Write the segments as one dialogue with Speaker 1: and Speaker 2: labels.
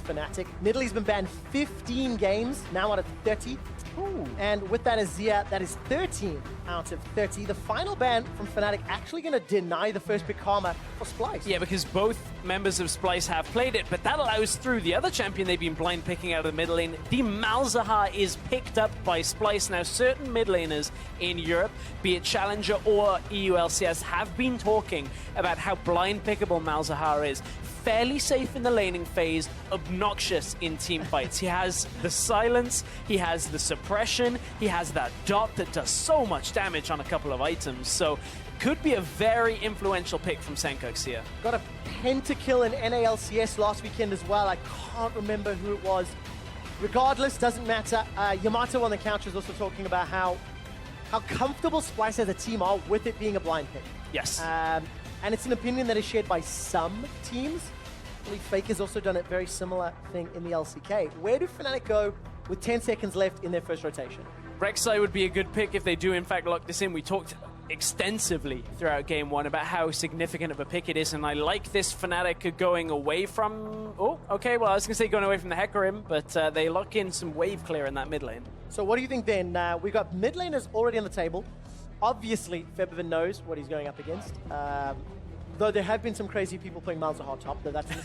Speaker 1: Fnatic. Nidalee has been banned 15 games, now out of 30. Ooh. And with that Azir, that is 13 out of 30. The final ban from Fnatic actually going to deny the first pick Karma for Splyce.
Speaker 2: Yeah, because both members of Splyce have played it, but that allows through the other champion they've been blind picking out of the mid lane. The Malzahar is picked up by Splyce. Now, certain mid laners in Europe, be it Challenger or EU LCS, have been talking about how blind pickable Malzahar is. Fairly safe in the laning phase, obnoxious in team fights. He has the silence, he has the suppression, he has that dot that does so much damage on a couple of items. So could be a very influential pick from Sencux here.
Speaker 1: Got a pentakill in NALCS last weekend as well. I can't remember who it was. Regardless, doesn't matter. Yamato on the couch is also talking about how comfortable Splyce as a team are with it being a blind pick.
Speaker 2: Yes.
Speaker 1: And it's an opinion that is shared by some teams. I believe Fake has also done a very similar thing in the LCK. Where do Fnatic go with 10 seconds left in their first rotation?
Speaker 2: Rek'Sai would be a good pick if they do in fact lock this in. We talked extensively throughout game one about how significant of a pick it is, and I like this Fnatic going away from... Oh, okay, well I was going to say going away from the Hecarim, but they lock in some wave clear in that mid lane.
Speaker 1: So what do you think then? We've got mid laners already on the table. Obviously, Febiven knows what he's going up against. Though there have been some crazy people playing Malzahar top, though that's in the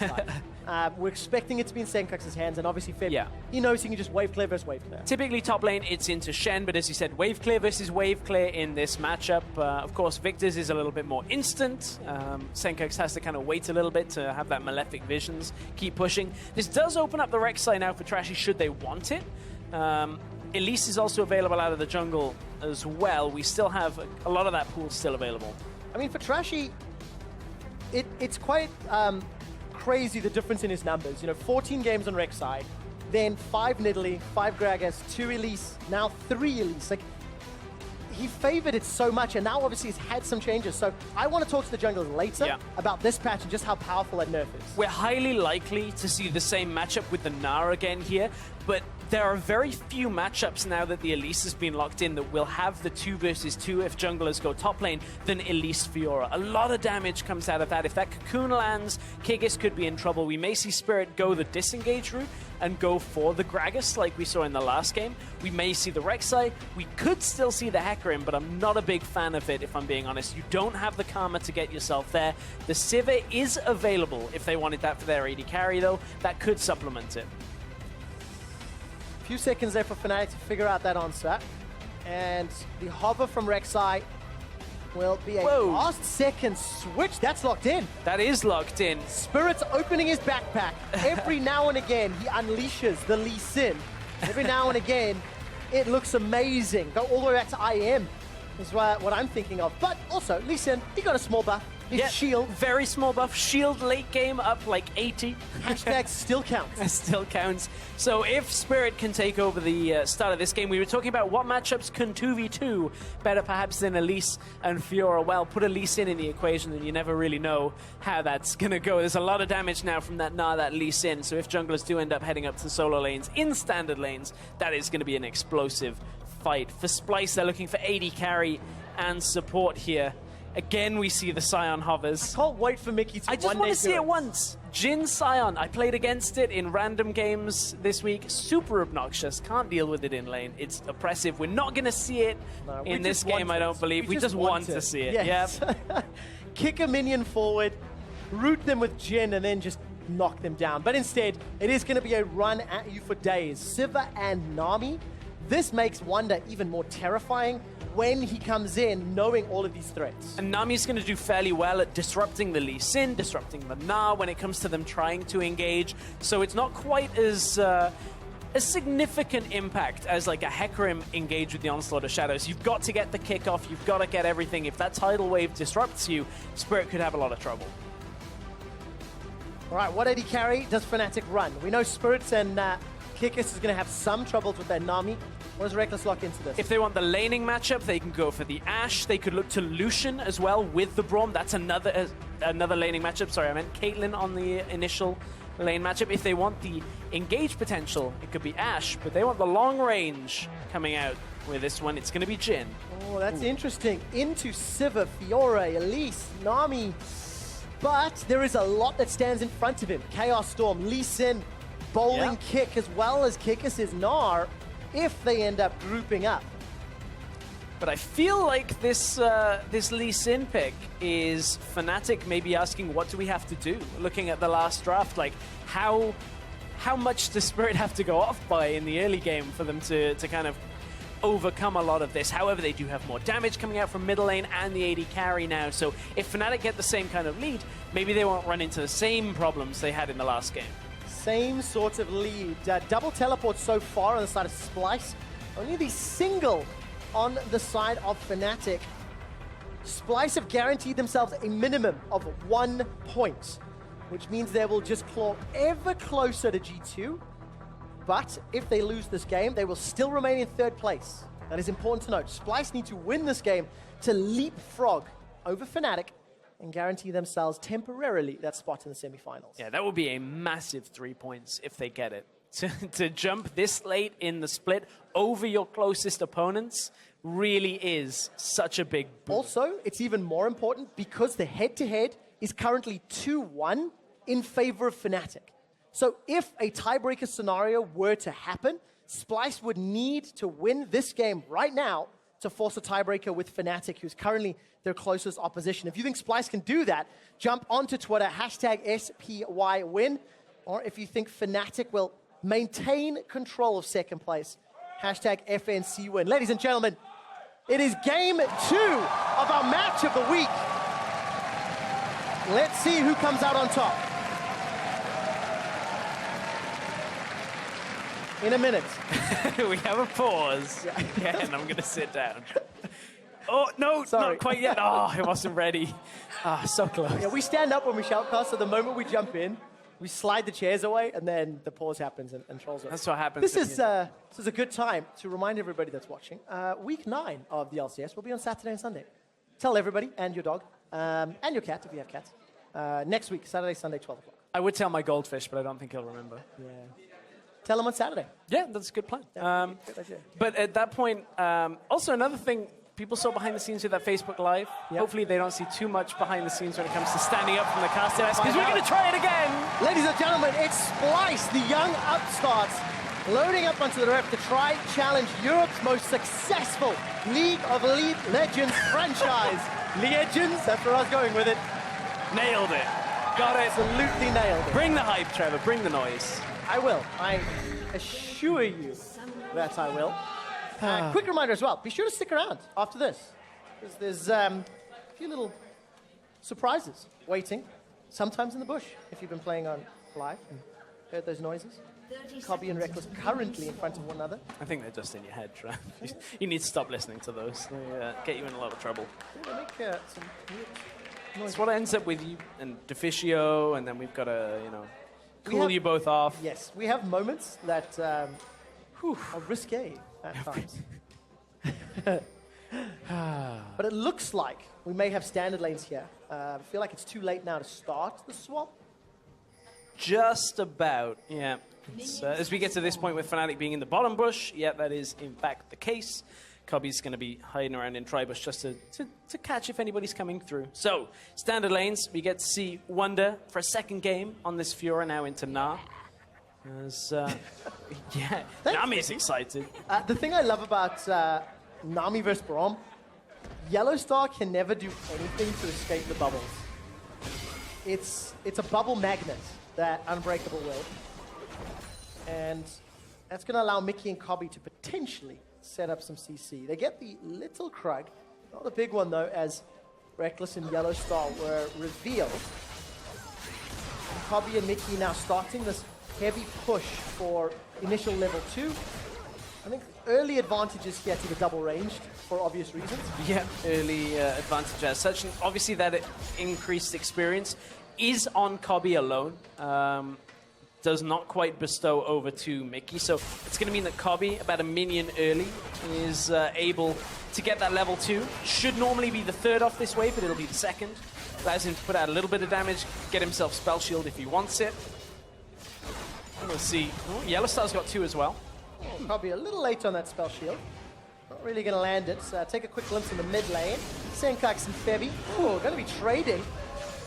Speaker 1: side. We're expecting it to be in Sencux's hands, and obviously Feb, he knows he can just wave clear versus wave clear.
Speaker 2: Typically top lane, it's into Shen, but as you said, wave clear versus wave clear in this matchup. Of course, Victor's is a little bit more instant. Sencux has to kind of wait a little bit to have that malefic visions, keep pushing. This does open up the Rek'Sai now for Trashy should they want it. Elise is also available out of the jungle as well. We still have a lot of that pool still available.
Speaker 1: I mean, for Trashy, it's quite crazy the difference in his numbers. You know, 14 games on Rek'Sai, then 5 Nidalee, 5 Gragas, 2 Elise, now 3 Elise. Like, he favored it so much, and now obviously he's had some changes. So I want to talk to the junglers later about this patch and just how powerful that nerf is.
Speaker 2: We're highly likely to see the same matchup with the Gnar again here, but there are very few matchups now that the Elise has been locked in that will have the 2 versus 2 if junglers go top lane than Elise Fiora. A lot of damage comes out of that. If that cocoon lands, Kikis could be in trouble. We may see Spirit go the disengage route and go for the Gragas like we saw in the last game. We may see the Rek'Sai. We could still see the Hecarim, but I'm not a big fan of it if I'm being honest. You don't have the Karma to get yourself there. The Sivir is available if they wanted that for their AD carry though. That could supplement it.
Speaker 1: Few seconds there for Fnatic to figure out that answer. And the hover from Rek'Sai will be a last second switch. That's locked in.
Speaker 2: That is locked in.
Speaker 1: Spirit's opening his backpack. Every now and again, he unleashes the Lee Sin. Every now and again, it looks amazing. Go all the way back to IM is what I'm thinking of. But also, Lee Sin, he got a small buff. His shield.
Speaker 2: Very small buff. Shield late game up like 80.
Speaker 1: Hashtag still counts.
Speaker 2: Still counts. So if Spirit can take over the start of this game, we were talking about what matchups can 2v2 better perhaps than Elise and Fiora. Well, put Elise in the equation and you never really know how that's going to go. There's a lot of damage now from that Elise in. So if junglers do end up heading up to solo lanes in standard lanes, that is going to be an explosive fight. For Splyce, they're looking for AD carry and support here. Again, we see the Sion hovers.
Speaker 1: I can't wait for Mikyx to
Speaker 2: I just want to see it once. Jhin Sion. I played against it in random games this week. Super obnoxious. Can't deal with it in lane. It's oppressive. We're not going to see it in this game, I don't believe. We just want to see it.
Speaker 1: Yes. Yep. Kick a minion forward, root them with Jhin, and then just knock them down. But instead, it is going to be a run at you for days. Sivir and Nami. This makes Wunder even more terrifying when he comes in knowing all of these threats.
Speaker 2: And Nami's going to do fairly well at disrupting the Lee Sin, disrupting the Gnar when it comes to them trying to engage. So it's not quite as a significant impact as like a Hecarim engage with the Onslaught of Shadows. You've got to get the kickoff, you've got to get everything. If that tidal wave disrupts you, Spirit could have a lot of trouble.
Speaker 1: All right, what AD carry does Fnatic run? We know Spirits and Kikis is going to have some troubles with their Nami. What does Rekkles lock into this?
Speaker 2: If they want the laning matchup, they can go for the Ashe. They could look to Lucian as well with the Braum. That's another laning matchup. Sorry, I meant Caitlyn on the initial lane matchup. If they want the engage potential, it could be Ashe. But they want the long range coming out with this one. It's going to be Jhin.
Speaker 1: Oh, that's interesting. Into Sivir, Fiora, Elise, Nami. But there is a lot that stands in front of him. Chaos Storm, Lee Sin, bowling kick as well as Kikis' Gnar if they end up grouping up.
Speaker 2: But I feel like this this Lee Sin pick is Fnatic maybe asking, what do we have to do? Looking at the last draft, like how much does Spirit have to go off by in the early game for them to kind of overcome a lot of this? However, they do have more damage coming out from middle lane and the AD carry now. So if Fnatic get the same kind of lead, maybe they won't run into the same problems they had in the last game.
Speaker 1: Same sort of lead. Double teleport so far on the side of Splyce. Only the single on the side of Fnatic. Splyce have guaranteed themselves a minimum of 1 point, which means they will just claw ever closer to G2. But if they lose this game, they will still remain in 3rd place. That is important to note. Splyce need to win this game to leapfrog over Fnatic and guarantee themselves temporarily that spot in the semifinals.
Speaker 2: Yeah, that would be a massive 3 points if they get it. To jump this late in the split over your closest opponents really is such a big boon.
Speaker 1: Also, it's even more important because the head-to-head is currently 2-1 in favor of Fnatic. So if a tiebreaker scenario were to happen, Splyce would need to win this game right now to force a tiebreaker with Fnatic, who's currently their closest opposition. If you think Splyce can do that, jump onto Twitter, #SPYWin. Or if you think Fnatic will maintain control of 2nd place, #FNCWin. Ladies and gentlemen, it is game 2 of our match of the week. Let's see who comes out on top. In a minute.
Speaker 2: We have a pause. Yeah, and I'm going to sit down. Oh, no,
Speaker 1: Sorry.
Speaker 2: not quite yet. Oh, I wasn't ready. Ah, so close.
Speaker 1: Yeah, we stand up when we shoutcast, so the moment we jump in, we slide the chairs away, and then the pause happens and trolls are.
Speaker 2: That's what happens.
Speaker 1: This is a good time to remind everybody that's watching. Week 9 of the LCS will be on Saturday and Sunday. Tell everybody, and your dog, and your cat, if you have cats. Next week, Saturday, Sunday, 12 o'clock.
Speaker 2: I would tell my goldfish, but I don't think he'll remember.
Speaker 1: Yeah. Tell them on Saturday.
Speaker 2: Yeah, that's a good plan.
Speaker 1: Yeah, good idea.
Speaker 2: But at that point, also another thing, people saw behind the scenes with that Facebook Live.
Speaker 1: Yep.
Speaker 2: Hopefully they don't see too much behind the scenes when it comes to standing up from the caster because we're going to try it again.
Speaker 1: Ladies and gentlemen, it's Splyce, the young upstarts, loading up onto the ref to try challenge Europe's most successful League of Elite Legends franchise. Legends, that's where I was going with it.
Speaker 2: Nailed it. Got it.
Speaker 1: Absolutely nailed it.
Speaker 2: Bring the hype, Trevor. Bring the noise.
Speaker 1: I will. I assure you that I will. Quick reminder as well, be sure to stick around after this, because there's a few little surprises waiting, sometimes in the bush, if you've been playing on live and heard those noises. Kobbe and Rekkles currently in front of one another.
Speaker 2: I think they're just in your head, Trev. You need to stop listening to those. They get you in a lot of trouble.
Speaker 1: They make some weird noises.
Speaker 2: It's what ends up with you and Deficio, and then we've got to, cool you both off.
Speaker 1: Yes, we have moments that are risque at times. But it looks like we may have standard lanes here. I feel like it's too late now to start the swap.
Speaker 2: Just about, yeah. As we get to this point with Fnatic being in the bottom bush, yeah, that is in fact the case. Kobbe's going to be hiding around in tri-bush just to catch if anybody's coming through. So, standard lanes, we get to see Wunder for a 2nd game on this Fiora now into Gnar. Yeah, Nami's excited.
Speaker 1: The thing I love about Nami versus Braum, YellowStar can never do anything to escape the bubbles. It's a bubble magnet, that Unbreakable will. And that's going to allow Mikyx and Kobbe to potentially set up some CC. They get the little Krug, not the big one though, as Rekkles and YellowStar were revealed. And Kobbe and Mikyx now starting this heavy push for initial level 2. I think early advantages here to the double ranged for obvious reasons.
Speaker 2: Yeah, early advantage as such. And obviously that increased experience is on Kobbe alone. Does not quite bestow over to Mikyx. So it's going to mean that Kobbe, about a minion early, is able to get that level 2. Should normally be the 3rd off this wave, but it'll be the 2nd. Allows him to put out a little bit of damage, get himself Spell Shield if he wants it. And we'll see. Oh, YellowStar's got 2 as well.
Speaker 1: Oh, Kobbe a little late on that Spell Shield. Not really going to land it. Take a quick glimpse in the mid lane. Sencux and Febi. Oh, going to be trading.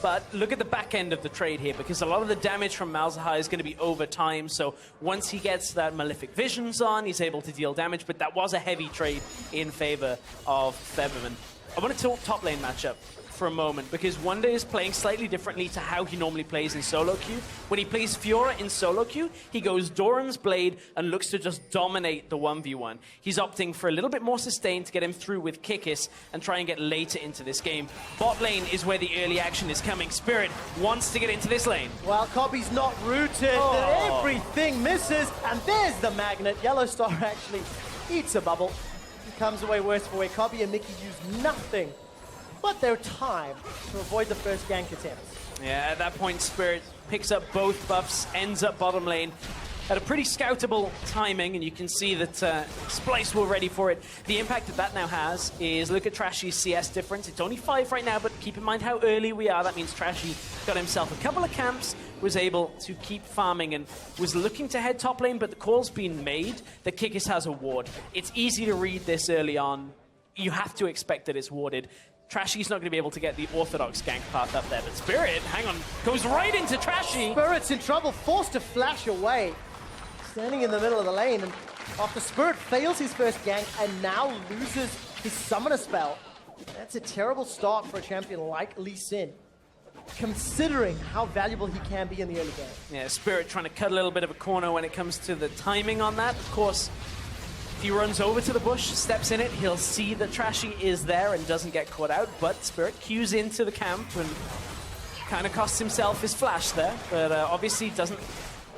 Speaker 2: But look at the back end of the trade here, because a lot of the damage from Malzahar is going to be over time. So once he gets that Malefic Visions on, he's able to deal damage. But that was a heavy trade in favor of Febiven. I want to talk top lane matchup for a moment, because Wunder is playing slightly differently to how he normally plays in solo queue. When he plays Fiora in solo queue, he goes Doran's Blade and looks to just dominate the 1v1. He's opting for a little bit more sustain to get him through with Kikis and try and get later into this game. Bot lane is where the early action is coming. Spirit wants to get into this lane.
Speaker 1: Well, Kobbe's not rooted. Everything misses, and there's the magnet. YellowStar actually eats a bubble. He comes away worse for wear. Kobbe and Mikyx use nothing but their time to avoid the first gank attempt.
Speaker 2: Yeah, at that point, Spirit picks up both buffs, ends up bottom lane at a pretty scoutable timing, and you can see that Splice were ready for it. The impact that now has is, look at Trashy's CS difference. It's only 5 right now, but keep in mind how early we are. That means Trashy got himself a couple of camps, was able to keep farming, and was looking to head top lane, but the call's been made that Kikis has a ward. It's easy to read this early on. You have to expect that it's warded. Trashy's not going to be able to get the orthodox gank path up there, but Spirit, hang on, goes right into Trashy.
Speaker 1: Spirit's in trouble, forced to flash away. Standing in the middle of the lane, and after Spirit fails his first gank and now loses his summoner spell, that's a terrible start for a champion like Lee Sin, considering how valuable he can be in the early game.
Speaker 2: Yeah, Spirit trying to cut a little bit of a corner when it comes to the timing on that. Of course, if he runs over to the bush, steps in it, he'll see that Trashy is there and doesn't get caught out, but Spirit cues into the camp and kind of costs himself his flash there, but obviously doesn't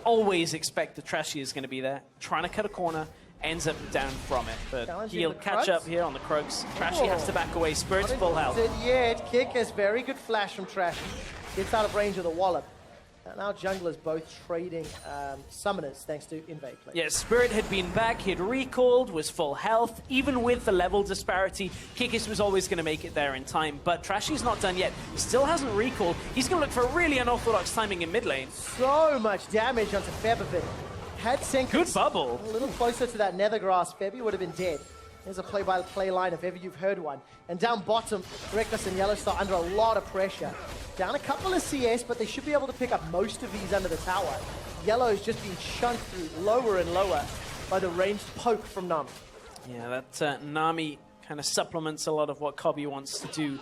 Speaker 2: always expect that Trashy is going to be there. Trying to cut a corner, ends up down from it, but he'll catch up here on the Krugs. Trashy has to back away. Spirit's full health.
Speaker 1: Kikis, very good flash from Trashy. Gets out of range of the wallop. And now junglers both trading summoners thanks to invade play.
Speaker 2: Yeah, Spirit had been back, he'd recalled, was full health. Even with the level disparity, Kikis was always going to make it there in time. But Trashy's not done yet. Still hasn't recalled. He's going to look for really unorthodox timing in mid lane.
Speaker 1: So much damage onto Febiven. Had Sencux
Speaker 2: good bubble.
Speaker 1: A little closer to that nether grass, Febi would have been dead. There's a play-by-play line if ever you've heard one. And down bottom, Rekkles and YellowStar under a lot of pressure. Down a couple of CS, but they should be able to pick up most of these under the tower. Yellow is just being chunked through lower and lower by the ranged poke from Nami.
Speaker 2: Yeah, that Nami kind of supplements a lot of what Kobbe wants to do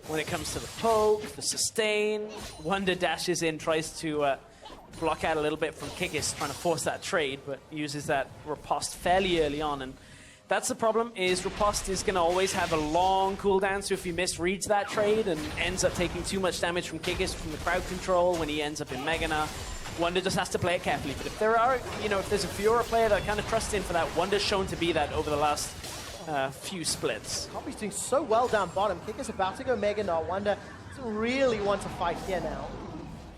Speaker 2: when it comes to the poke, the sustain. Wunder dashes in, tries to block out a little bit from Kikis, trying to force that trade, but uses that riposte fairly early on. And that's the problem, is riposte is going to always have a long cooldown, so if he misreads that trade and ends up taking too much damage from Kikis from the crowd control when he ends up in Megana, Wunder just has to play it carefully. But if there are, if there's a Fiora player that kind of trusts in for that, Wunder's shown to be that over the last few splits.
Speaker 1: Kobbe's doing so well down bottom. Kikis about to go Megana. Wunder doesn't really want to fight here now.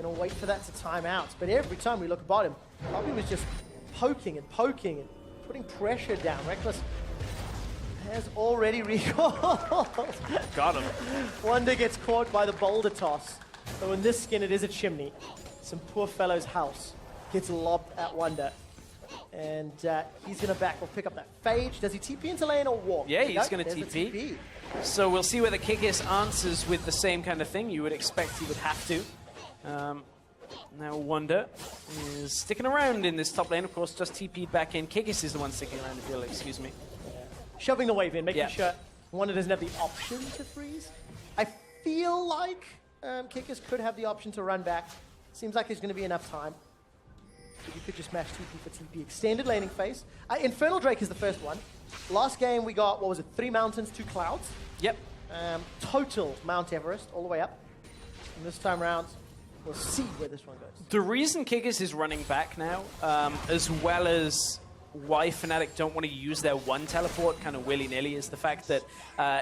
Speaker 1: Gonna wait for that to time out. But every time we look at bottom, Kobbe was just poking and putting pressure down. Rekkles has already recalled.
Speaker 2: Got him.
Speaker 1: Wunder gets caught by the boulder toss. So in this skin, it is a chimney. Some poor fellow's house gets lobbed at Wunder. And he's going to pick up that phage. Does he TP into lane or walk?
Speaker 2: Yeah, he's going to TP. So we'll see whether Kikis answers with the same kind of thing. You would expect he would have to. Now Wunder is sticking around in this top lane. Of course, just TP'd back in. Kikis is the one sticking around, if you'll excuse me.
Speaker 1: Shoving the wave in, making sure Wunder doesn't have the option to freeze. I feel like Kikis could have the option to run back. Seems like there's going to be enough time. But you could just match TP for TP. Extended laning phase. Infernal Drake is the first one. Last game we got, 3 mountains, 2 clouds?
Speaker 2: Yep.
Speaker 1: Total Mount Everest, all the way up. And this time around, we'll see where this one goes.
Speaker 2: The reason Kikis is running back now, as well as why Fnatic don't want to use their one teleport kind of willy-nilly, is the fact that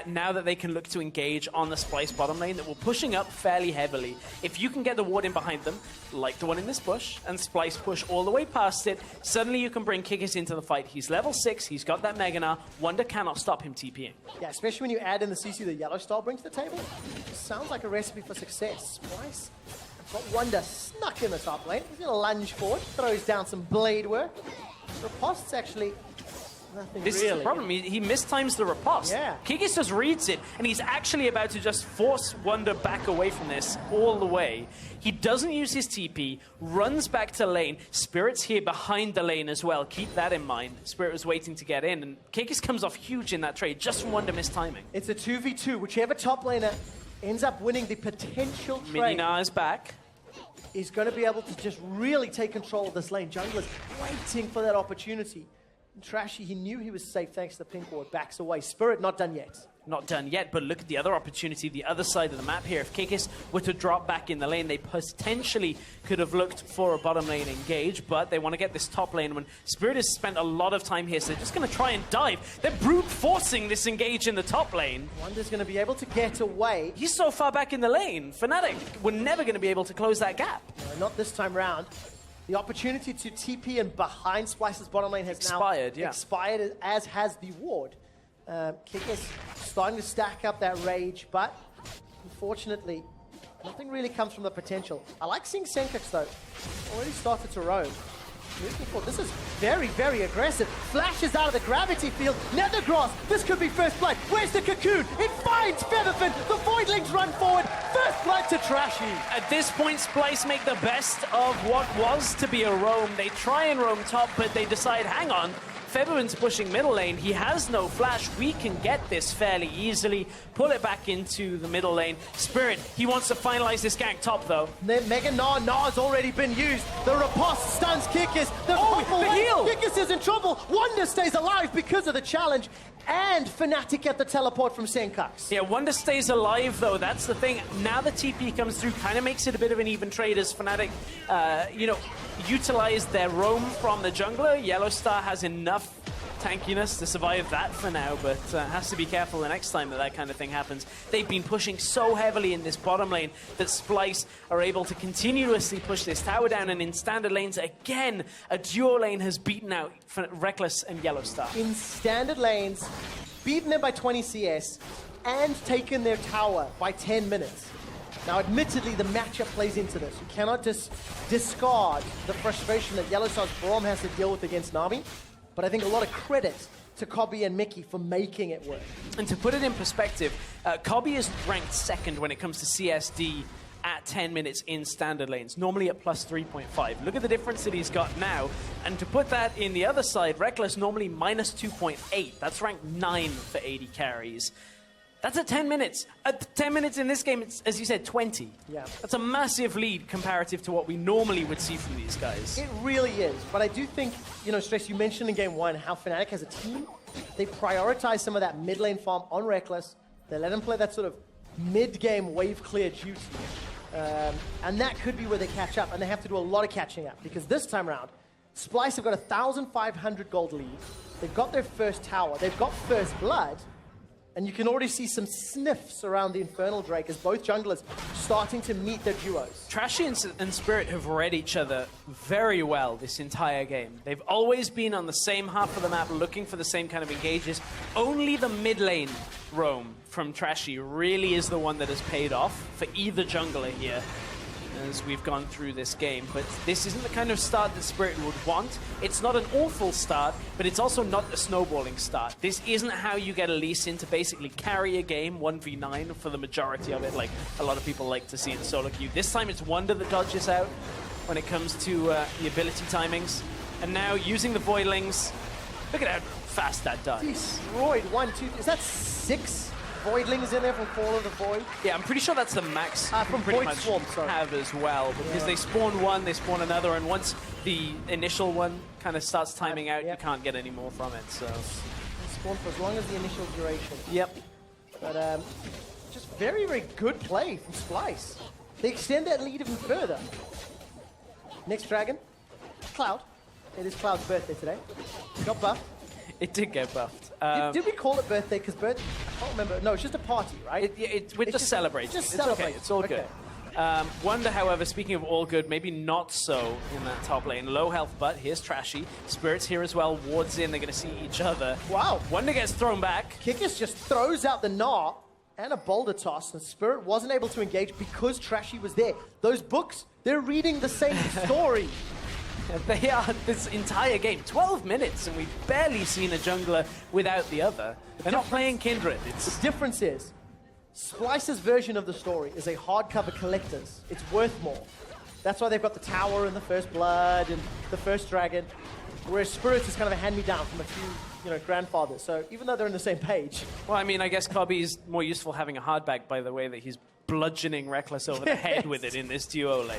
Speaker 2: now that they can look to engage on the Splice bottom lane, that we're pushing up fairly heavily. If you can get the ward in behind them, like the one in this bush, and Splice push all the way past it, suddenly you can bring Kikis into the fight. He's level 6, he's got that Megana, Wunder cannot stop him TPing.
Speaker 1: Yeah, especially when you add in the CC that YellowStar brings to the table. Sounds like a recipe for success. Splice got Wunder snuck in the top lane. He's going to lunge forward, throws down some blade work. Riposte's actually Nothing
Speaker 2: This
Speaker 1: really.
Speaker 2: is the problem. He mistimes the riposte.
Speaker 1: Yeah.
Speaker 2: Kikis just reads it, and he's actually about to just force Wunder back away from this all the way. He doesn't use his TP, runs back to lane. Spirit's here behind the lane as well. Keep that in mind. Spirit was waiting to get in, and Kikis comes off huge in that trade, just from Wunder mistiming.
Speaker 1: It's a 2v2. Whichever top laner ends up winning the potential trade
Speaker 2: Minyna is back.
Speaker 1: is going to be able to just really take control of this lane. Jungler's waiting for that opportunity. And Trashy, he knew he was safe thanks to the pink ward. Backs away. Spirit not done yet.
Speaker 2: Not done yet, but look at the other opportunity, the other side of the map here. If Kikis were to drop back in the lane, they potentially could have looked for a bottom lane engage, but they want to get this top lane when Spirit has spent a lot of time here, so they're just going to try and dive. They're brute forcing this engage in the top lane.
Speaker 1: Wunder's going to be able to get away.
Speaker 2: He's so far back in the lane. Fnatic were never going to be able to close that gap.
Speaker 1: No, not this time round. The opportunity to TP and behind Splice's bottom lane has
Speaker 2: Expired,
Speaker 1: now
Speaker 2: yeah.
Speaker 1: expired, as has the ward. Kikis starting to stack up that rage, but unfortunately, nothing really comes from the potential. I like seeing Sencux though. Already started to roam. Moving forward. This is very, very aggressive. Flashes out of the gravity field. Nethergrass. This could be first blood. Where's the cocoon? It finds Febiven. The Voidlings run forward. First blood to Trashy.
Speaker 2: At this point, Splice make the best of what was to be a roam. They try and roam top, but they decide, hang on, Febiven's pushing middle lane. He has no flash. We can get this fairly easily. Pull it back into the middle lane. Spirit, he wants to finalize this gank top, though.
Speaker 1: Mega Gnar has already been used. The riposte stuns Kikis. The
Speaker 2: heal!
Speaker 1: Kikis is in trouble. Wunder stays alive because of the challenge. And Fnatic get the teleport from Sencux.
Speaker 2: Yeah, Wunder stays alive, though. That's the thing. Now the TP comes through, kind of makes it a bit of an even trade as Fnatic, utilize their roam from the jungler. YellowStar has enough tankiness to survive that for now, but has to be careful the next time that kind of thing happens. They've been pushing so heavily in this bottom lane that Splice are able to continuously push this tower down, and in standard lanes, again, a duo lane has beaten out Rekkles and YellowStar.
Speaker 1: In standard lanes, beaten them by 20 CS and taken their tower by 10 minutes. Now, admittedly, the matchup plays into this. You cannot discard the frustration that YellowStar's Braum has to deal with against Na'Vi, but I think a lot of credit to Kobbe and Mikyx for making it work.
Speaker 2: And to put it in perspective, Kobbe is ranked second when it comes to CSD at 10 minutes in standard lanes, normally at plus 3.5. Look at the difference that he's got now. And to put that in the other side, Rekkles normally minus 2.8. That's ranked 9 for 80 carries. That's at 10 minutes. At 10 minutes in this game, it's, as you said, 20.
Speaker 1: Yeah.
Speaker 2: That's a massive lead comparative to what we normally would see from these guys.
Speaker 1: It really is. But I do think, Stress, you mentioned in game one how Fnatic has a team. They prioritize some of that mid lane farm on Rekkles. They let him play that sort of mid-game wave clear duty. And that could be where they catch up. And they have to do a lot of catching up. Because this time around, Splice have got 1,500 gold lead. They've got their first tower. They've got first blood. And you can already see some sniffs around the Infernal Drake as both junglers starting to meet their duos.
Speaker 2: Trashy and Spirit have read each other very well this entire game. They've always been on the same half of the map looking for the same kind of engages. Only the mid lane roam from Trashy really is the one that has paid off for either jungler here as we've gone through this game. But this isn't the kind of start that Spirit would want. It's not an awful start, but it's also not a snowballing start. This isn't how you get Elise in to basically carry a game 1v9 for the majority of it, like a lot of people like to see in solo queue. This time it's Wunder that dodges out when it comes to the ability timings. And now using the Voidlings, look at how fast that does.
Speaker 1: Destroyed 1, 2, is that 6 Voidlings in there from Fall of the Void?
Speaker 2: Yeah, I'm pretty sure that's the max
Speaker 1: from
Speaker 2: pretty
Speaker 1: Void
Speaker 2: much
Speaker 1: Swarm, sorry.
Speaker 2: have as well, because they spawn one, they spawn another, and once the initial one kind of starts timing out, you can't get any more from it, so...
Speaker 1: Spawn for as long as the initial duration.
Speaker 2: Yep.
Speaker 1: But just very, very good play from Splice. They extend that lead even further. Next dragon, Cloud. It is Cloud's birthday today. Got buffed.
Speaker 2: It did get buffed.
Speaker 1: Did we call it birthday? Because I can't remember. No, it's just a party, right?
Speaker 2: We're just celebrating.
Speaker 1: Just
Speaker 2: it's
Speaker 1: celebrate.
Speaker 2: okay. It's all good. Wunder, however, speaking of all good, maybe not so in that top lane. Low health, but here's Trashy. Spirit's here as well. Wards in. They're going to see each other.
Speaker 1: Wow.
Speaker 2: Wunder gets thrown back.
Speaker 1: Kikis just throws out the Gnar and a boulder toss, and Spirit wasn't able to engage because Trashy was there. Those books, they're reading the same story.
Speaker 2: They are this entire game, 12 minutes, and we've barely seen a jungler without the other. They're not playing Kindred.
Speaker 1: The difference is, Splice's version of the story is a hardcover collector's. It's worth more. That's why they've got the tower and the first blood and the first dragon, whereas Spirits is kind of a hand-me-down from a few, grandfathers. So even though they're on the same page.
Speaker 2: Well, I mean, I guess Kobbe is more useful having a hardback by the way that he's bludgeoning Rekkles over the head with it in this duo lane.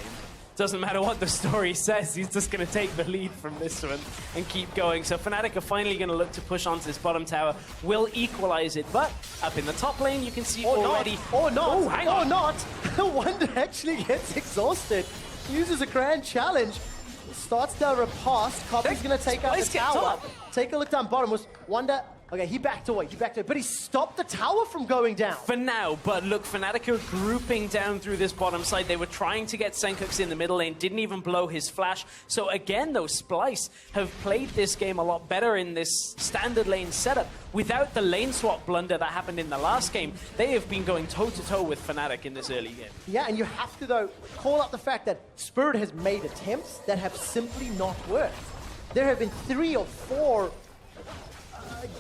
Speaker 2: Doesn't matter what the story says, he's just going to take the lead from this one and keep going. So Fnatic are finally going to look to push onto this bottom tower, will equalize it, but up in the top lane you can see already...
Speaker 1: Hang on. Wunder actually gets exhausted, uses a grand challenge, starts down a pass. Kobbe's going to take out the tower. Take a look down bottom. Was Wunder... Okay, he backed away, but he stopped the tower from going down.
Speaker 2: For now, but look, Fnatic are grouping down through this bottom side. They were trying to get Sencux in the middle lane, didn't even blow his flash. So again, though, Splice have played this game a lot better in this standard lane setup. Without the lane swap blunder that happened in the last game, they have been going toe-to-toe with Fnatic in this early game.
Speaker 1: Yeah, and you have to, though, call out the fact that Spirit has made attempts that have simply not worked. There have been 3 or 4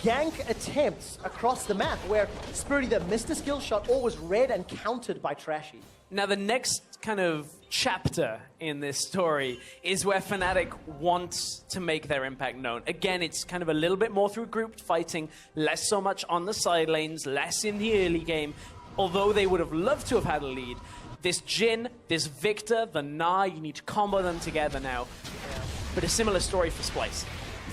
Speaker 1: gank attempts across the map where Spirit either missed a skill shot or was read and countered by Trashy.
Speaker 2: Now, the next kind of chapter in this story is where Fnatic wants to make their impact known. Again, it's kind of a little bit more through grouped fighting, less so much on the side lanes, less in the early game, although they would have loved to have had a lead. This Jhin, this Victor, the Gnar, you need to combo them together now. But a similar story for Splice.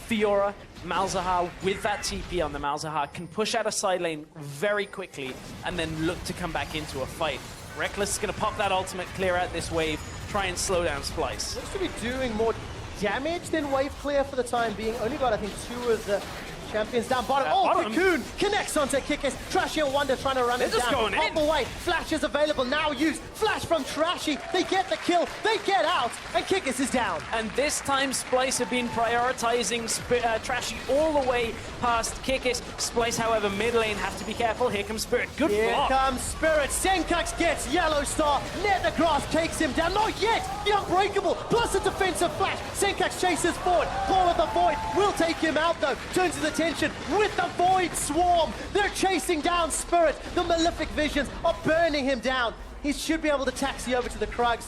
Speaker 2: Fiora, Malzahar, with that TP on the Malzahar, can push out a side lane very quickly and then look to come back into a fight. Rekkles is going to pop that ultimate, clear out this wave, try and slow down Splice.
Speaker 1: Looks to be doing more damage than wave clear for the time being. Only got, I think, 2 of the champions down bottom. Cocoon connects onto Kikis. Trashy and Wunder trying to run it down.
Speaker 2: Going
Speaker 1: Pop away. Flash is available. Now used. Flash from Trashy. They get the kill. They get out. And Kikis is down.
Speaker 2: And this time Splice have been prioritizing Trashy all the way past Kikis. Splice, however, mid lane have to be careful. Here comes Spirit. Good block.
Speaker 1: Here comes Spirit. Sencux gets YellowStar. Net the Grass takes him down. Not yet. The Unbreakable. Plus a defensive flash. Sencux chases forward. Claw of the Void will take him out, though. Turns to the tension with the Void Swarm. They're chasing down Spirit. The Malefic Visions are burning him down. He should be able to taxi over to the Krugs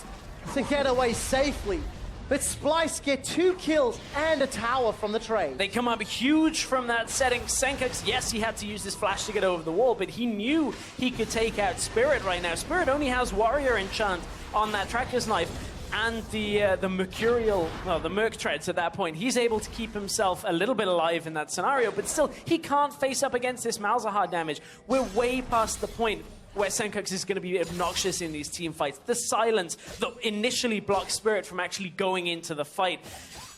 Speaker 1: to get away safely. But Splice get 2 kills and a tower from the trade.
Speaker 2: They come up huge from that setting. Sencux, yes, he had to use his flash to get over the wall, but he knew he could take out Spirit right now. Spirit only has Warrior Enchant on that Tracker's Knife and the Mercurial, well, the Merc Treads at that point. He's able to keep himself a little bit alive in that scenario, but still, he can't face up against this Malzahar damage. We're way past the point where Sencux is going to be obnoxious in these team fights. The silence that initially blocked Spirit from actually going into the fight.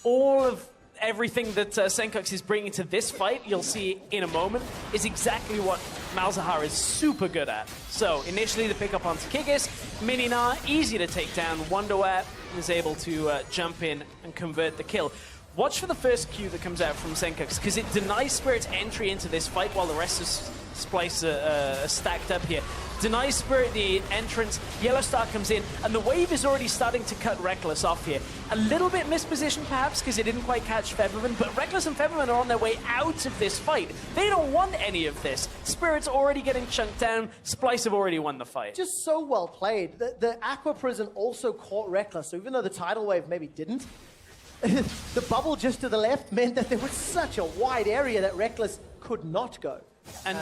Speaker 2: All of everything that Sencux is bringing to this fight, you'll see in a moment, is exactly what Malzahar is super good at. So, initially the pick up onto Kikis, Mini Gnar, easy to take down. Wonderware is able to jump in and convert the kill. Watch for the first Q that comes out from Sencux, because it denies Spirit's entry into this fight while the rest of Splice are stacked up here. Denies Spirit the entrance, YellowStar comes in, and the wave is already starting to cut Rekkles off here. A little bit mispositioned perhaps, because it didn't quite catch Febiven, but Rekkles and Febiven are on their way out of this fight. They don't want any of this. Spirit's already getting chunked down, Splice have already won the fight.
Speaker 1: Just so well played. The Aqua Prison also caught Rekkles, so even though the tidal wave maybe didn't, the bubble just to the left meant that there was such a wide area that Rekkles could not go.
Speaker 2: And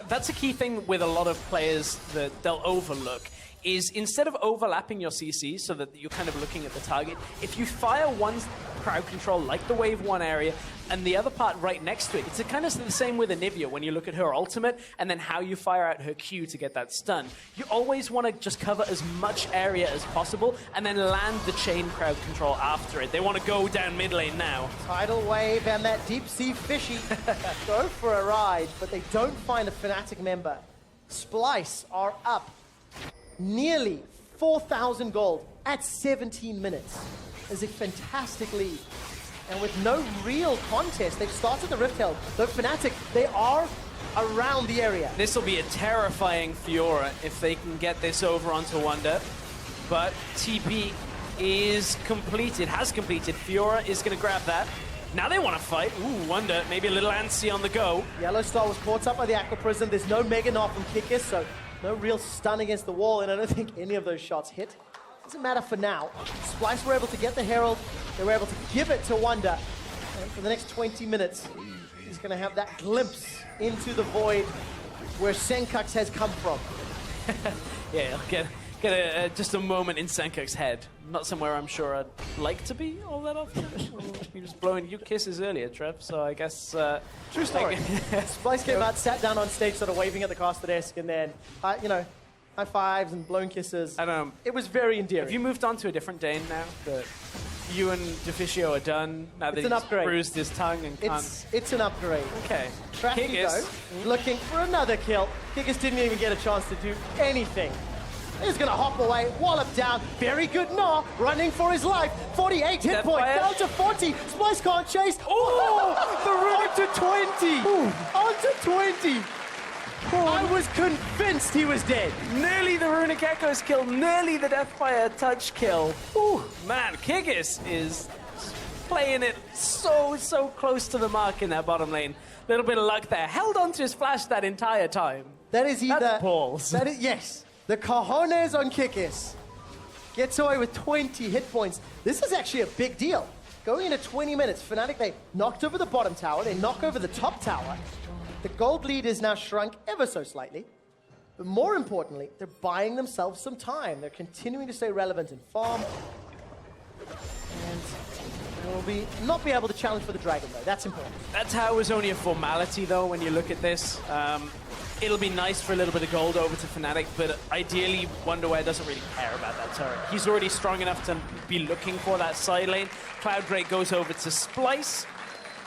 Speaker 2: that's a key thing with a lot of players that they'll overlook, is instead of overlapping your CC so that you're kind of looking at the target, if you fire one crowd control like the wave 1 area and the other part right next to it, it's kind of the same with Anivia when you look at her ultimate and then how you fire out her Q to get that stun. You always want to just cover as much area as possible and then land the chain crowd control after it. They want to go down mid lane now.
Speaker 1: Tidal wave and that deep sea fishy go for a ride, but they don't find a Fnatic member. Splice are up nearly 4,000 gold at 17 minutes. Is a fantastic lead. And with no real contest, they've started the Rift Held. Though Fnatic, they are around the area.
Speaker 2: This will be a terrifying Fiora if they can get this over onto Wunder. But TP is completed, has completed. Fiora is going to grab that. Now they want to fight. Ooh, Wunder, maybe a little antsy on the go.
Speaker 1: YellowStar was caught up by the Aqua Prism. There's no Mega Knot from Kikis, so no real stun against the wall, and I don't think any of those shots hit. Doesn't matter for now. Splice were able to get the Herald. They were able to give it to Wunder. And for the next 20 minutes, he's going to have that glimpse into the void where Sencux has come from.
Speaker 2: Yeah, get just a moment in Sencux's head. Not somewhere I'm sure I'd like to be all that often. He was blowing you kisses earlier, Trev, so I guess...
Speaker 1: True story. Splice came out, sat down on stage, sort of waving at the caster desk, and then, you know, high fives and blown kisses.
Speaker 2: I don't know.
Speaker 1: It was very endearing.
Speaker 2: Have you moved on to a different Dane now? That you and Deficio are done now that he's bruised his tongue and can't...
Speaker 1: It's an upgrade.
Speaker 2: Okay.
Speaker 1: Trashy, though, looking for another kill. Kikis didn't even get a chance to do anything. He's going to hop away, wallop down. Very good Gnaw, running for his life. 48 hit points, down to 40. Splice can't chase. Oh, the rune to 20. On to 20. I was convinced he was dead.
Speaker 2: Nearly the Runic Echo's kill, nearly the Deathfire touch kill. Ooh, man, Kikis is playing it so close to the mark in that bottom lane. Little bit of luck there. Held on to his flash that entire time.
Speaker 1: That is either...
Speaker 2: That's balls.
Speaker 1: That is, yes. The cojones on Kikis. Gets away with 20 hit points. This is actually a big deal. Going into 20 minutes, Fnatic, they knocked over the bottom tower. They knock over the top tower. The gold lead is now shrunk ever so slightly. But more importantly, they're buying themselves some time. They're continuing to stay relevant in farm. And they will not be able to challenge for the dragon, though. That's important.
Speaker 2: That's how it was only a formality, though, when you look at this. It'll be nice for a little bit of gold over to Fnatic, but ideally, Wonderware doesn't really care about that turret. He's already strong enough to be looking for that side lane. Cloud Drake goes over to Splice,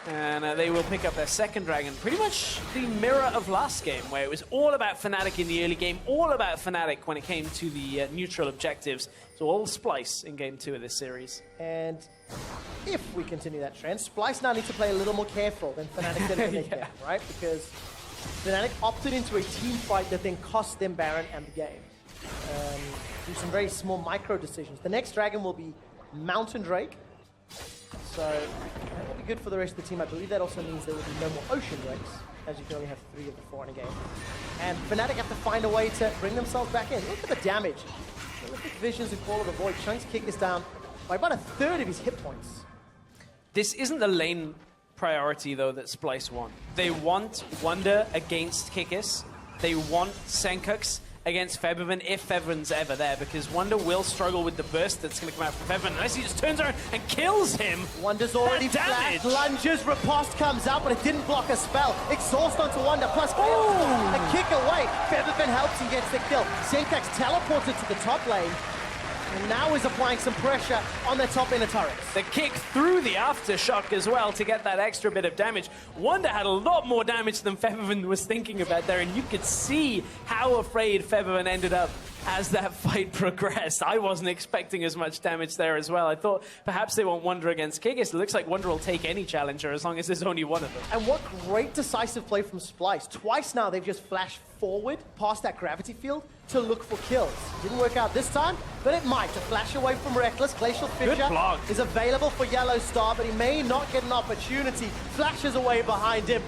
Speaker 2: and they will pick up their second dragon. Pretty much the mirror of last game, where it was all about Fnatic in the early game, all about Fnatic when it came to the neutral objectives. So all Splice in game 2 of this series.
Speaker 1: And if we continue that trend, Splice now needs to play a little more careful than Fnatic did in the game, right? Because Fnatic opted into a team fight that then cost them Baron and the game. Do some very small micro decisions. The next dragon will be Mountain Drake. So that will be good for the rest of the team. I believe that also means there will be no more Ocean Drakes, as you can only have 3 of the 4 in a game. And Fnatic have to find a way to bring themselves back in. Look at the damage. Prolific Visions and Call of the Void chunks Kikis down by about a third of his hit points.
Speaker 2: This isn't the lane priority, though, that Splice want. They want Wunder against Kikis. They want Sencux against Febiven, if Febiven's ever there, because Wunder will struggle with the burst that's going to come out from Febiven. Nice, he just turns around and kills him.
Speaker 1: Wunder's already flashed, lunges, riposte comes out, but it didn't block a spell. Exhaust onto Wunder, plus a kick away. Febiven helps and gets the kill. Sencux teleported to the top lane, and now is applying some pressure on the top inner turrets.
Speaker 2: The kick through the aftershock as well to get that extra bit of damage. Wunder had a lot more damage than Febiven was thinking about there, and you could see how afraid Febiven ended up as that fight progressed. I wasn't expecting as much damage there as well. I thought perhaps they want Wunder against Kikis. It looks like Wunder will take any challenger as long as there's only one of them.
Speaker 1: And what great decisive play from Splice. Twice now they've just flashed forward past that gravity field to look for kills. Didn't work out this time, but it might. To flash away from Rekkles, Glacial Fissure is available for YellowStar, but he may not get an opportunity. Flashes away behind him,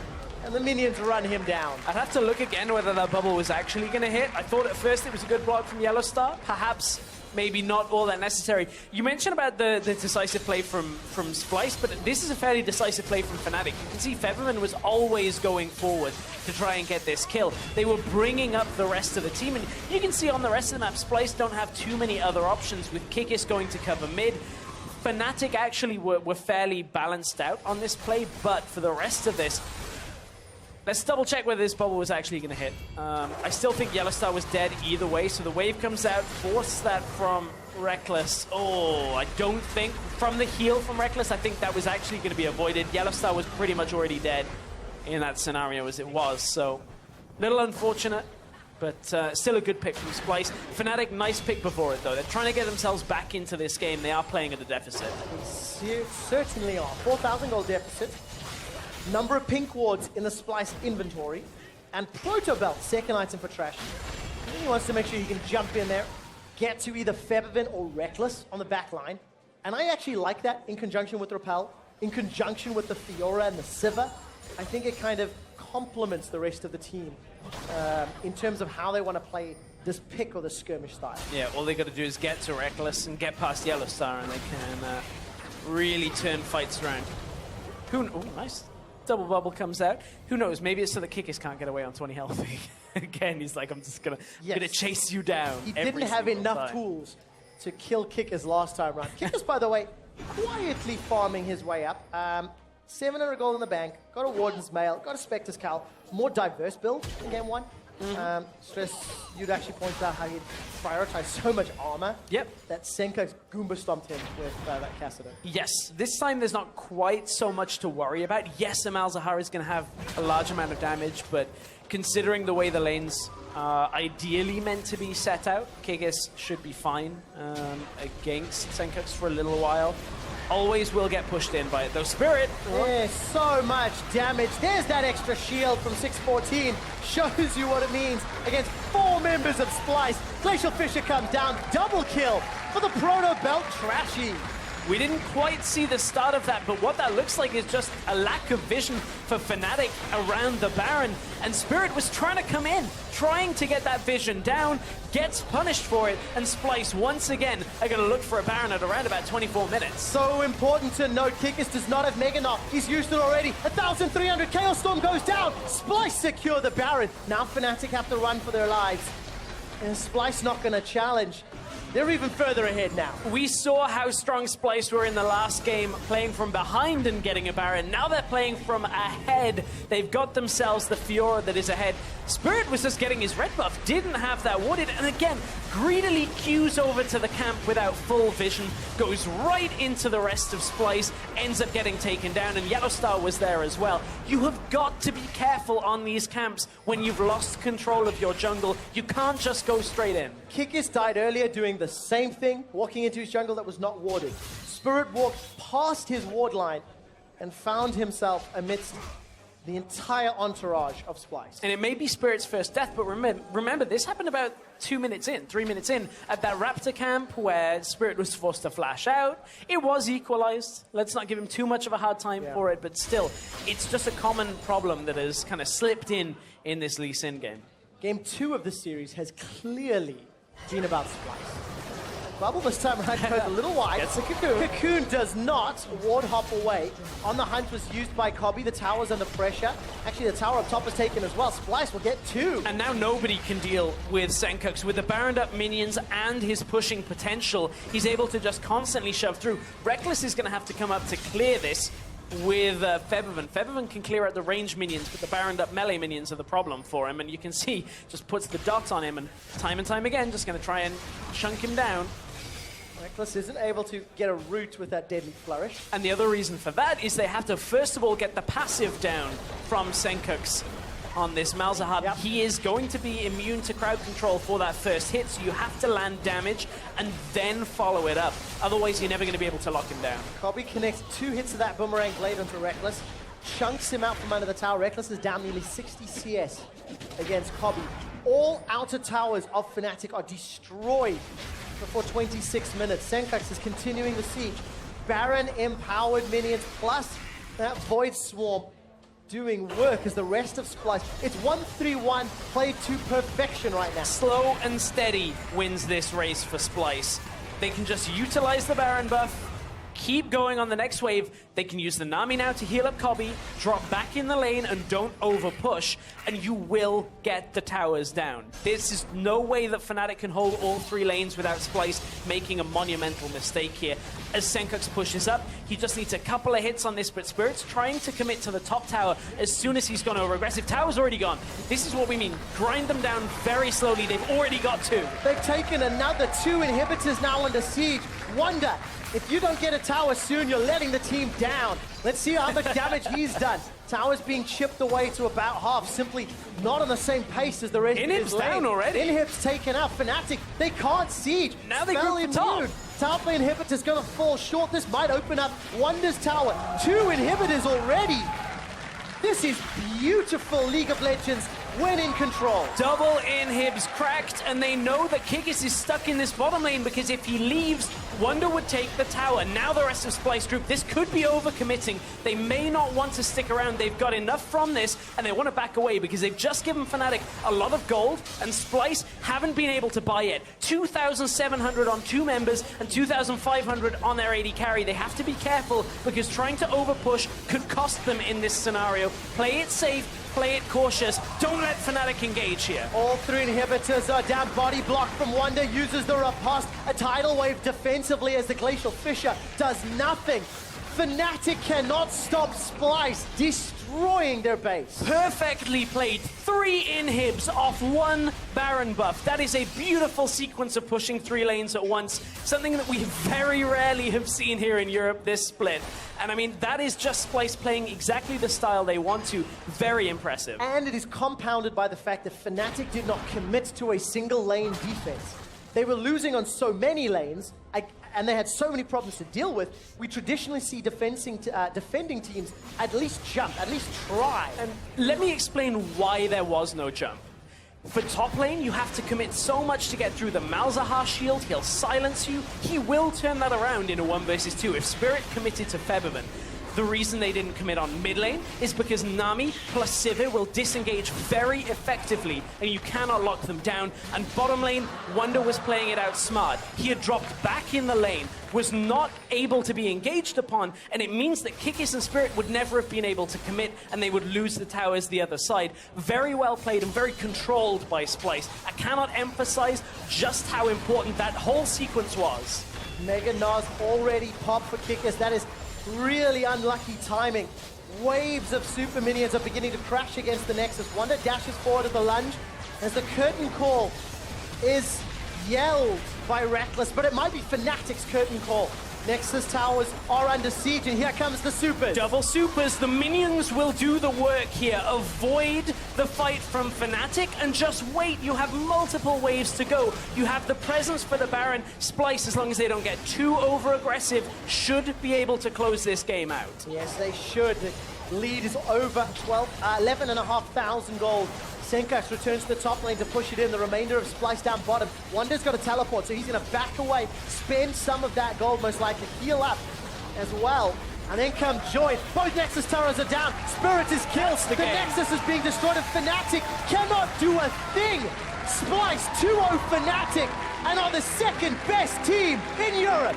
Speaker 1: and the minions run him down.
Speaker 2: I'd have to look again whether that bubble was actually going to hit. I thought at first it was a good block from YellowStar. Perhaps maybe not all that necessary. You mentioned about the decisive play from Splice, but this is a fairly decisive play from Fnatic. You can see Febiven was always going forward to try and get this kill. They were bringing up the rest of the team, and you can see on the rest of the map, Splice don't have too many other options, with Kikis going to cover mid. Fnatic actually were fairly balanced out on this play, but for the rest of this, let's double check whether this bubble was actually going to hit. I still think YellowStar was dead either way, so the wave comes out, force that from Rekkles. Oh, I don't think from the heal from Rekkles, I think that was actually going to be avoided. YellowStar was pretty much already dead in that scenario as it was, so little unfortunate, but still a good pick from Splice. Fnatic, nice pick before it, though. They're trying to get themselves back into this game. They are playing at a deficit.
Speaker 1: They certainly are. 4,000 gold deficit. Number of pink wards in the Splice inventory, and Proto Belt, second item for Trashy. He wants to make sure he can jump in there, get to either Febiven or Rekkles on the back line. And I actually like that in conjunction with Repel, in conjunction with the Fiora and the Sivir. I think it kind of complements the rest of the team in terms of how they want to play this pick or the skirmish style.
Speaker 2: Yeah, all they got to do is get to Rekkles and get past YellowStar, and they can really turn fights around. Oh, nice. Double bubble comes out. Who knows? Maybe it's so that Kikis can't get away on 20 health. Again, he's like, I'm just gonna chase you down.
Speaker 1: He didn't have enough tools to kill Kikis last time around. Kikis, by the way, quietly farming his way up. 700 gold in the bank, got a Warden's Mail, got a Spectre's Cowl, more diverse build in game one. Stress, you'd actually pointed out how he prioritized so much armor.
Speaker 2: Yep.
Speaker 1: That Sencux Goomba stomped him with that Cassidy.
Speaker 2: Yes, this time there's not quite so much to worry about. Yes, a Malzahar is going to have a large amount of damage, but considering the way the lanes are ideally meant to be set out, Kikis should be fine against Sencux for a little while. Always will get pushed in by it, though. Spirit!
Speaker 1: There's so much damage. There's that extra shield from 614. Shows you what it means against 4 members of Splice. Glacial Fisher comes down. Double kill for the Proto Belt Trashy.
Speaker 2: We didn't quite see the start of that, but what that looks like is just a lack of vision for Fnatic around the Baron. And Spirit was trying to come in, trying to get that vision down, gets punished for it, and Splice once again are going to look for a Baron at around about 24 minutes.
Speaker 1: So important to note, Kikis does not have Mega Knock. He's used it already. 1,300 Chaos Storm goes down. Splice secure the Baron. Now Fnatic have to run for their lives. And Splice not going to challenge. They're even further ahead now.
Speaker 2: We saw how strong Splice were in the last game, playing from behind and getting a Baron. Now they're playing from ahead. They've got themselves the Fiora that is ahead. Spirit was just getting his red buff, didn't have that warded, and again, greedily queues over to the camp without full vision, goes right into the rest of Splice, ends up getting taken down, and YellowStar was there as well. You have got to be careful on these camps when you've lost control of your jungle. You can't just go straight in.
Speaker 1: Kikis died earlier doing the same thing, walking into his jungle that was not warded. Spirit walked past his ward line and found himself amidst the entire entourage of Splice.
Speaker 2: And it may be Spirit's first death, but remember this happened about 3 minutes in, at that Raptor camp where Spirit was forced to flash out. It was equalized. Let's not give him too much of a hard time for it, but still, it's just a common problem that has kind of slipped in this Lee Sin game.
Speaker 1: Game 2 of the series has clearly been about Splice. Bubble this time around goes a little wide.
Speaker 2: Gets a Cocoon.
Speaker 1: Cocoon does not ward hop away. On the hunt was used by Kobbe. The tower's under pressure. Actually, the tower up top is taken as well. Splice will get 2.
Speaker 2: And now nobody can deal with Sencux. With the Baroned up minions and his pushing potential, he's able to just constantly shove through. Rekkles is going to have to come up to clear this with Febiven. Febiven can clear out the range minions, but the Baroned up melee minions are the problem for him. And you can see, just puts the dot on him, and time again, just going to try and chunk him down.
Speaker 1: Rekkles isn't able to get a root with that deadly flourish.
Speaker 2: And the other reason for that is they have to, first of all, get the passive down from Sencux on this Malzahar.
Speaker 1: Yep.
Speaker 2: He is going to be immune to crowd control for that first hit, so you have to land damage and then follow it up. Otherwise, you're never going to be able to lock him down.
Speaker 1: Kobbe connects 2 hits of that Boomerang Blade onto Rekkles. Chunks him out from under the tower. Rekkles is down nearly 60 CS against Kobbe. All outer towers of Fnatic are destroyed before 26 minutes. Sencux is continuing the siege. Baron empowered minions plus that Void Swarm doing work as the rest of Splice. It's 1-3-1 played to perfection right now.
Speaker 2: Slow and steady wins this race for Splice. They can just utilize the Baron buff, keep going on the next wave. They can use the Nami now to heal up Kobbe, drop back in the lane and don't over push, and you will get the towers down. This is no way that Fnatic can hold all 3 lanes without Splice making a monumental mistake here. As Sencux pushes up, he just needs a couple of hits on this, but Spirit's trying to commit to the top tower as soon as he's gone over aggressive. Tower's already gone. This is what we mean. Grind them down very slowly. They've already got 2.
Speaker 1: They've taken another 2 inhibitors now under siege. Wunder, if you don't get a tower soon, you're letting the team down. Let's see how much damage he's done. Tower's being chipped away to about half, simply not on the same pace as the rest of his lane.
Speaker 2: down already.
Speaker 1: Inhib's taken out. Fnatic, they can't siege.
Speaker 2: Now they group the top.
Speaker 1: Tower play inhibitor's gonna fall short. This might open up Wunder's tower. 2 inhibitors already. This is beautiful League of Legends win in control.
Speaker 2: Double inhibs cracked, and they know that Kikis is stuck in this bottom lane because if he leaves, Wunder would take the tower. Now the rest of Splice Group, this could be overcommitting. They may not want to stick around. They've got enough from this, and they want to back away because they've just given Fnatic a lot of gold, and Splice haven't been able to buy it. 2,700 on 2 members and 2,500 on their AD carry. They have to be careful because trying to overpush could cost them in this scenario. Play it safe, play it cautious. Don't let Fnatic engage here.
Speaker 1: All 3 inhibitors are down. Body block from Wunder, uses the riposte. A tidal wave defensively as the Glacial Fissure does nothing. Fnatic cannot stop Splice, destroying their base.
Speaker 2: Perfectly played. 3 inhibs off 1 Baron buff. That is a beautiful sequence of pushing 3 lanes at once. Something that we very rarely have seen here in Europe this split. And I mean, that is just Splice playing exactly the style they want to. Very impressive.
Speaker 1: And it is compounded by the fact that Fnatic did not commit to a single lane defense. They were losing on so many lanes, and they had so many problems to deal with. We traditionally see defending teams at least jump, at least try.
Speaker 2: And let me explain why there was no jump. For top lane, you have to commit so much to get through the Malzahar shield. He'll silence you. He will turn that around in a 1 versus 2 if Spirit committed to Febiven. The reason they didn't commit on mid lane is because Nami plus Sivir will disengage very effectively and you cannot lock them down. And bottom lane, Wunder was playing it out smart. He had dropped back in the lane, was not able to be engaged upon, and it means that Kikis and Spirit would never have been able to commit and they would lose the towers the other side. Very well played and very controlled by Splice. I cannot emphasize just how important that whole sequence was.
Speaker 1: Mega Nas already popped for Kikis. That is really unlucky timing. Waves of super minions are beginning to crash against the Nexus. Wunder dashes forward at the lunge as the curtain call is yelled by Rekkles, but it might be Fnatic's curtain call. Nexus towers are under siege, and here comes the supers.
Speaker 2: Double supers. The minions will do the work here. Avoid the fight from Fnatic and just wait. You have multiple waves to go. You have the presence for the Baron. Splice, as long as they don't get too over-aggressive, should be able to close this game out.
Speaker 1: Yes, they should. The lead is over 11,500 gold. Sencux returns to the top lane to push it in. The remainder of Splice down bottom. Wunder's got a teleport, so he's going to back away, spend some of that gold, most likely heal up as well. And then come Joy. Both Nexus towers are down. Spirit is killed. The Nexus is being destroyed, and Fnatic cannot do a thing. Splice 2-0 Fnatic, and are the second best team in Europe.